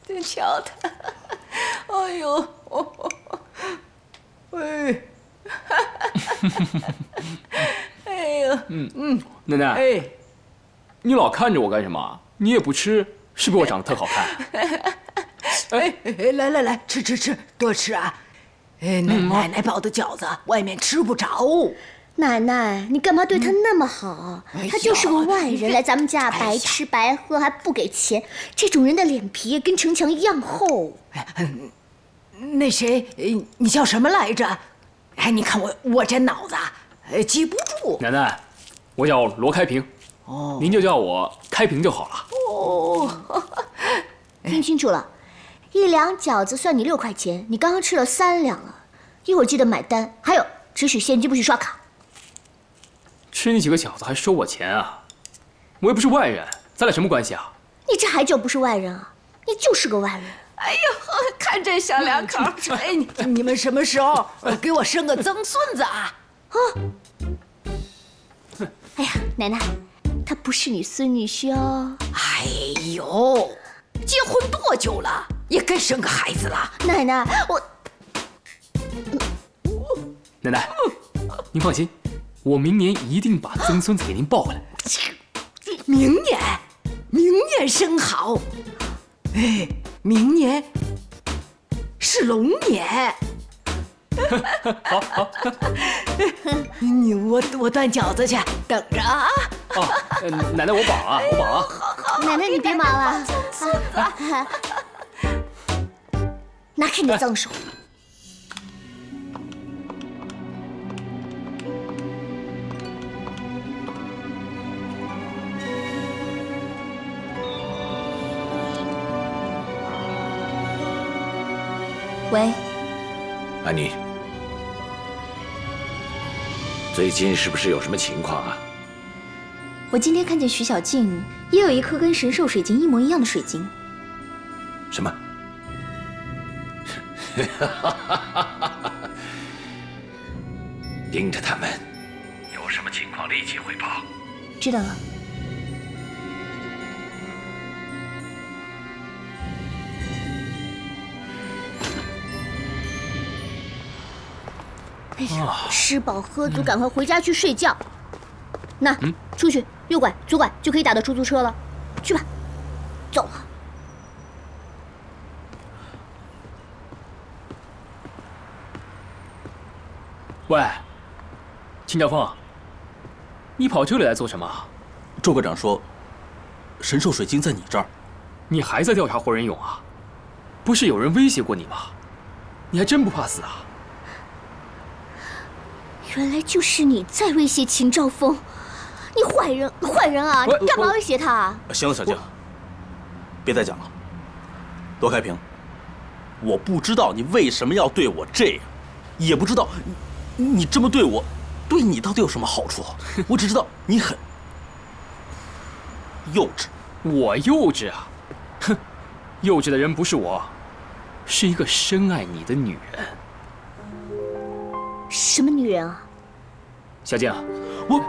真瞧他，哎呦，哎，哎呦，奶奶，哎，你老看着我干什么？你也不吃，是不是我长得特好看？来，吃，多吃啊！哎，奶奶包的饺子外面吃不着。奶奶，你干嘛对他那么好？他就是个外人，来咱们家白吃白喝还不给钱，这种人的脸皮跟城墙一样厚。那谁，你叫什么来着？哎，你看我这脑子，记不住。奶奶，我叫罗开平，您就叫我开平就好了。哦，听清楚了，1两饺子算你6块钱，你刚刚吃了3两了，一会儿记得买单。还有，只许现金，不许刷卡。吃你几个饺子还收我钱啊？我又不是外人，咱俩什么关系啊？你这还叫不是外人啊？你就是个外人。哎呦，看这小两口，哎，你们什么时候给我生个曾孙子啊？哎呀，奶奶，他不是你孙女婿哦。哎呦，结婚多久了，也该生个孩子了。奶奶，奶奶，您放心，我明年一定把曾孙子给您抱回来。明年生好，哎，明年是龙年。好，我端饺子去，等着啊。哦，奶奶我绑啊，我绑啊。奶奶你别忙了，拿开你的脏手。喂，安妮，最近是不是有什么情况啊？我今天看见徐小静也有一颗跟神兽水晶一模一样的水晶。什么？盯着他们，有什么情况立即汇报。知道了。哎呀，吃饱喝足，赶快回家去睡觉。那，出去右拐、左拐就可以打到出租车了。去吧，走了。喂，秦兆峰，你跑这里来做什么？周科长说，神兽水晶在你这儿。你还在调查活人俑啊？不是有人威胁过你吗？你还真不怕死啊？原来就是你在威胁秦兆峰，你坏人啊！你干嘛威胁他？行了，小静，别再讲了。罗开平，我不知道你为什么要对我这样，也不知道你这么对我，对你到底有什么好处？我只知道你很幼稚。我幼稚啊？哼，幼稚的人不是我，是一个深爱你的女人。什么女人啊？小静，我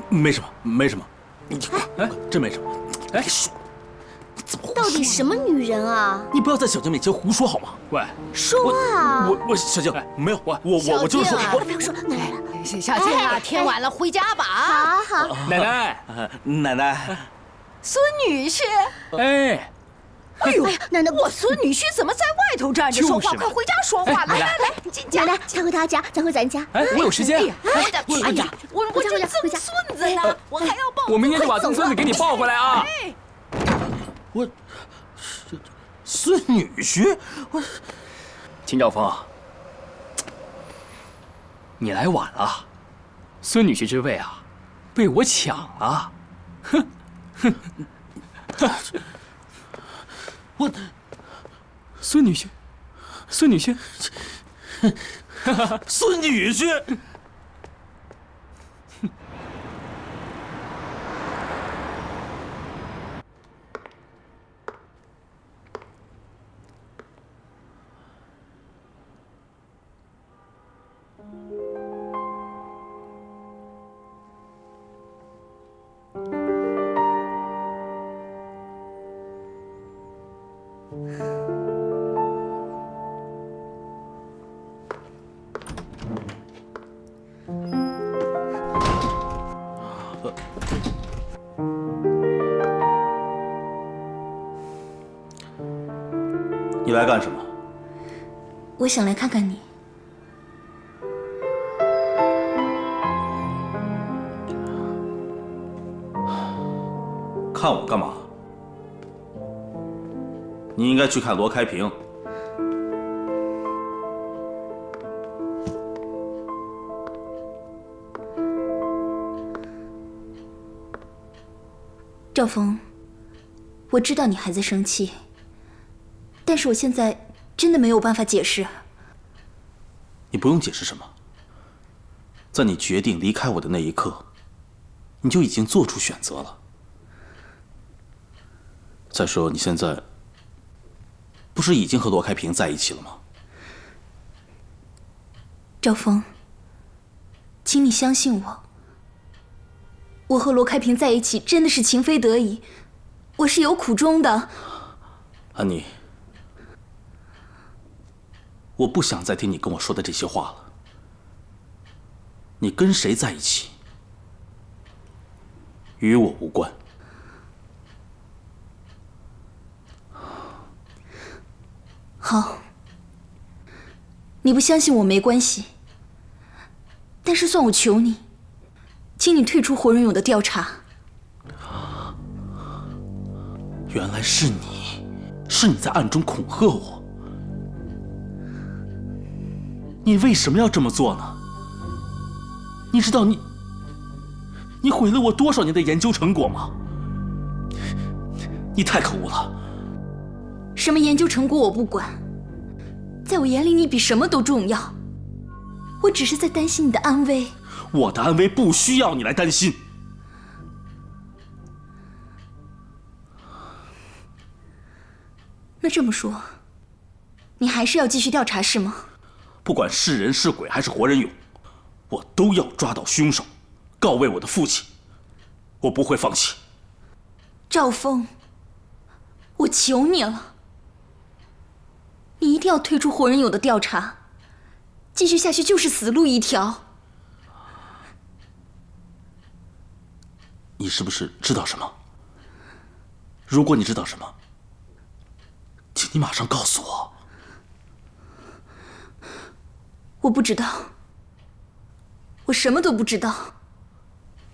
没什么，你真没什么。哎，怎么到底什么女人啊？你不要在小静面前胡说好吗？喂，说啊！我小静没有，我就是说，不要说，奶奶，小静啊，天晚了，回家吧好好。奶奶，孙女婿，哎。哎呦，奶奶，我孙女婿怎么在外头站着说话？快回家说话！来，进家。奶奶，他回他家，咱回咱家。哎，我有时间。哎呀，我这曾孙子呢，我还要抱。我明天就把曾孙子给你抱回来啊！我孙女婿，我秦兆峰，你来晚了，孙女婿之位啊，被我抢了。哼。我孙女婿，孙女婿，你来干什么？我想来看看你。看我干嘛？你应该去看罗开平。赵峰，我知道你还在生气，但是我现在真的没有办法解释。你不用解释什么，在你决定离开我的那一刻，你就已经做出选择了。再说，你现在不是已经和罗开平在一起了吗？赵峰，请你相信我，我和罗开平在一起真的是情非得已，我是有苦衷的。安妮，我不想再听你跟我说的这些话了。你跟谁在一起，与我无关。好，你不相信我没关系，但是算我求你，请你退出活人勇的调查。原来是你，是你在暗中恐吓我。你为什么要这么做呢？你知道你毁了我多少年的研究成果吗？你太可恶了！什么研究成果我不管，在我眼里你比什么都重要。我只是在担心你的安危。我的安危不需要你来担心。那这么说，你还是要继续调查是吗？不管是人是鬼还是活人俑，我都要抓到凶手，告慰我的父亲。我不会放弃。赵峰，我求你了，你一定要退出活人俑的调查，继续下去就是死路一条。你是不是知道什么？如果你知道什么，请你马上告诉我。我不知道，我什么都不知道。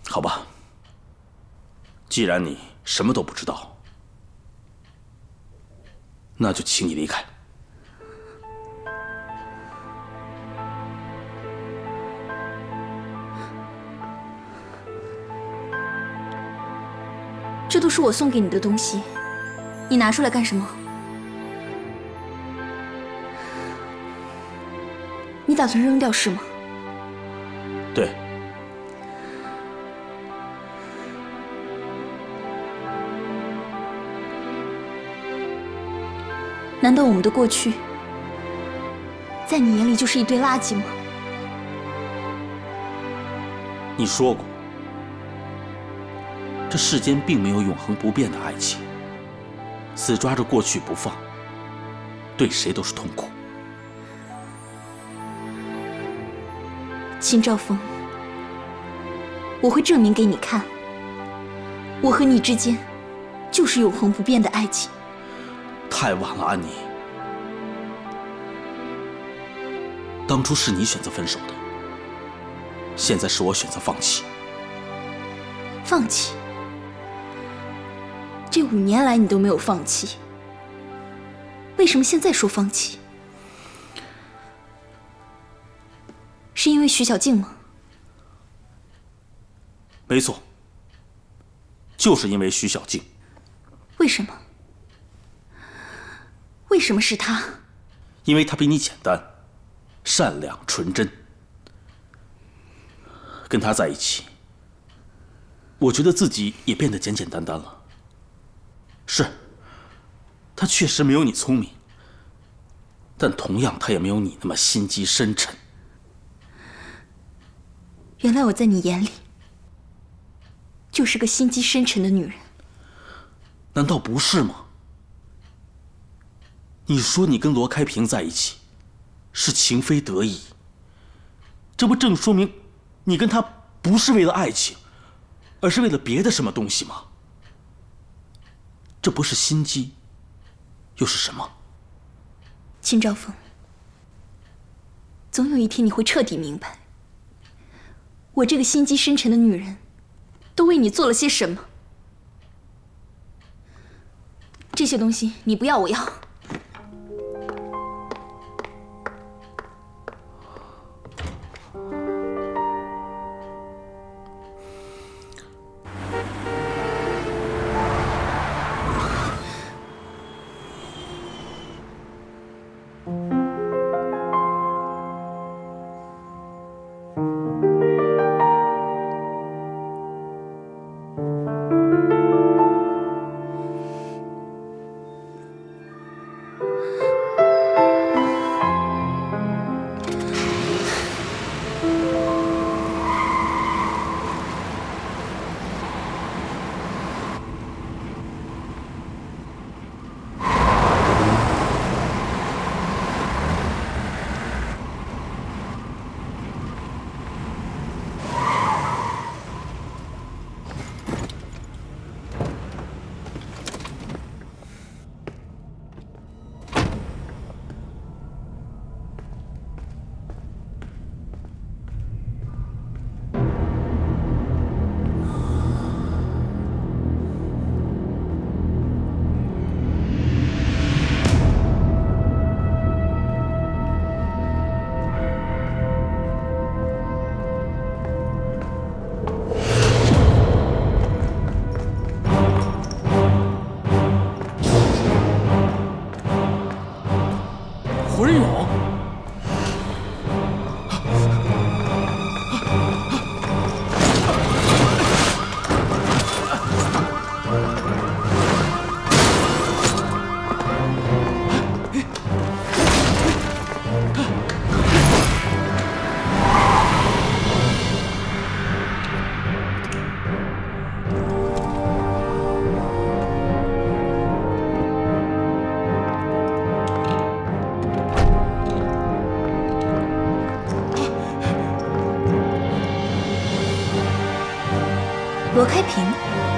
好吧，既然你什么都不知道，那就请你离开。这都是我送给你的东西，你拿出来干什么？你打算扔掉是吗？对。难道我们的过去，在你眼里就是一堆垃圾吗？你说过，这世间并没有永恒不变的爱情，死抓着过去不放，对谁都是痛苦。秦兆峰，我会证明给你看，我和你之间就是永恒不变的爱情。太晚了，安妮。当初是你选择分手的，现在是我选择放弃。放弃？这5年来你都没有放弃，为什么现在说放弃？是因为徐小静吗？没错，就是因为徐小静。为什么？为什么是她？因为她比你简单、善良、纯真。跟她在一起，我觉得自己也变得简简单单了。是，她确实没有你聪明，但同样她也没有你那么心机深沉。原来我在你眼里就是个心机深沉的女人。难道不是吗？你说你跟罗开平在一起是情非得已，这不正说明你跟他不是为了爱情，而是为了别的什么东西吗？这不是心机，又是什么？秦兆峰，总有一天你会彻底明白，我这个心机深沉的女人，都为你做了些什么。这些东西你不要，我要。胡仁勇，罗开平。